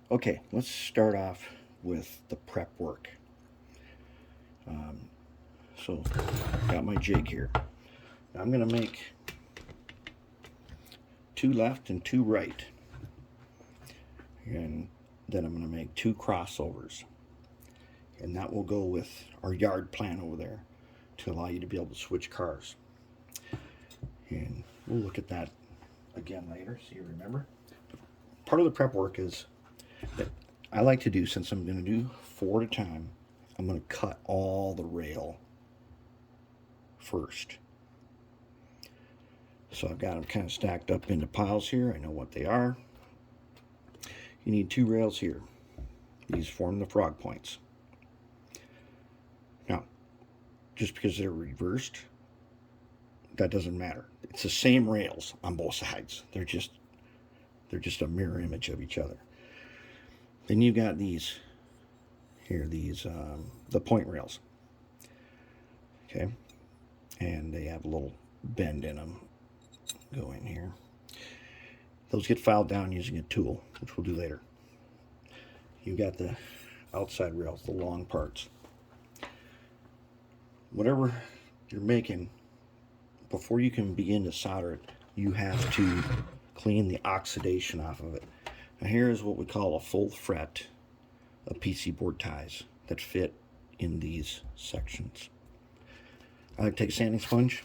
Okay, let's start off with the prep work. So, got my jig here. Now I'm going to make two left and two right. And then I'm going to make two crossovers. And that will go with our yard plan over there to allow you to be able to switch cars. And we'll look at that again later so you remember. Part of the prep work is that I like to do, since I'm going to do four at a time, I'm going to cut all the rail first. So I've got them kind of stacked up into piles here. I know what they are. You need two rails here. These form the frog points. Now, just because they're reversed, that doesn't matter. It's the same rails on both sides. They're just a mirror image of each other. Then you've got these here, the point rails. Okay, and they have a little bend in them. Go in here. Those get filed down using a tool, which we'll do later. You've got the outside rails, the long parts. Whatever you're making, before you can begin to solder it, you have to clean the oxidation off of it. Now here is what we call a full fret of PC board ties that fit in these sections. I like to take a sanding sponge,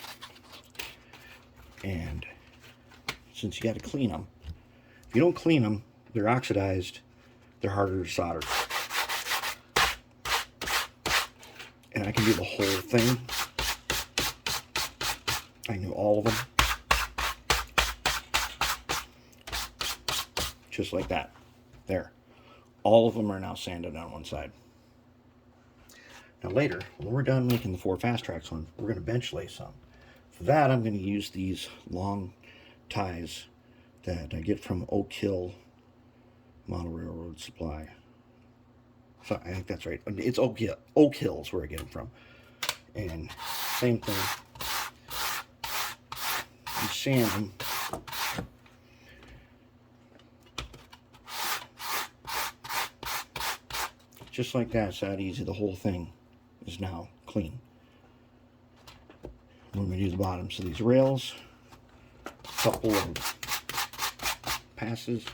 and since you got to clean them, if you don't clean them, they're oxidized, they're harder to solder. And I can do the whole thing. I can do all of them. Just like that. There. All of them are now sanded on one side. Now later, when we're done making the four fast tracks one, we're going to bench lay some. For that, I'm going to use these long ties that I get from Oak Hill Model Railroad Supply. So I think that's right. It's Oak Hill is where I get them from. And same thing. You sand them. Just like that. It's that easy. The whole thing is now clean. When we do the bottoms of these rails, a couple of passes.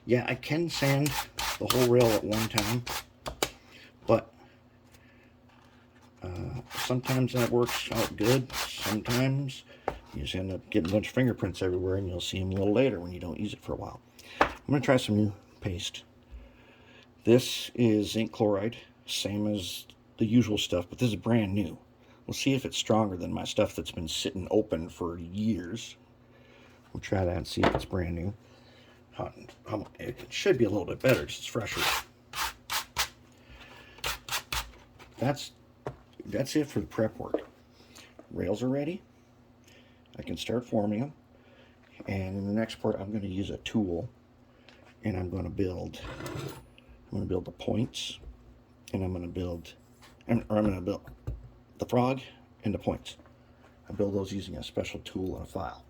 Yeah, I can sand the whole rail at one time, but sometimes that works out good. Sometimes you just end up getting a bunch of fingerprints everywhere, and you'll see them a little later when you don't use it for a while. I'm going to try some new paste. This is zinc chloride, same as the usual stuff, but this is brand new. We'll see if it's stronger than my stuff that's been sitting open for years. We'll try that and see if it's brand new. It should be a little bit better because it's fresher. That's it for the prep work. Rails are ready. I can start forming them. And in the next part, I'm going to use a tool, and I'm going to build the points, and I'm going to build the frog and the points. I build those using a special tool and a file.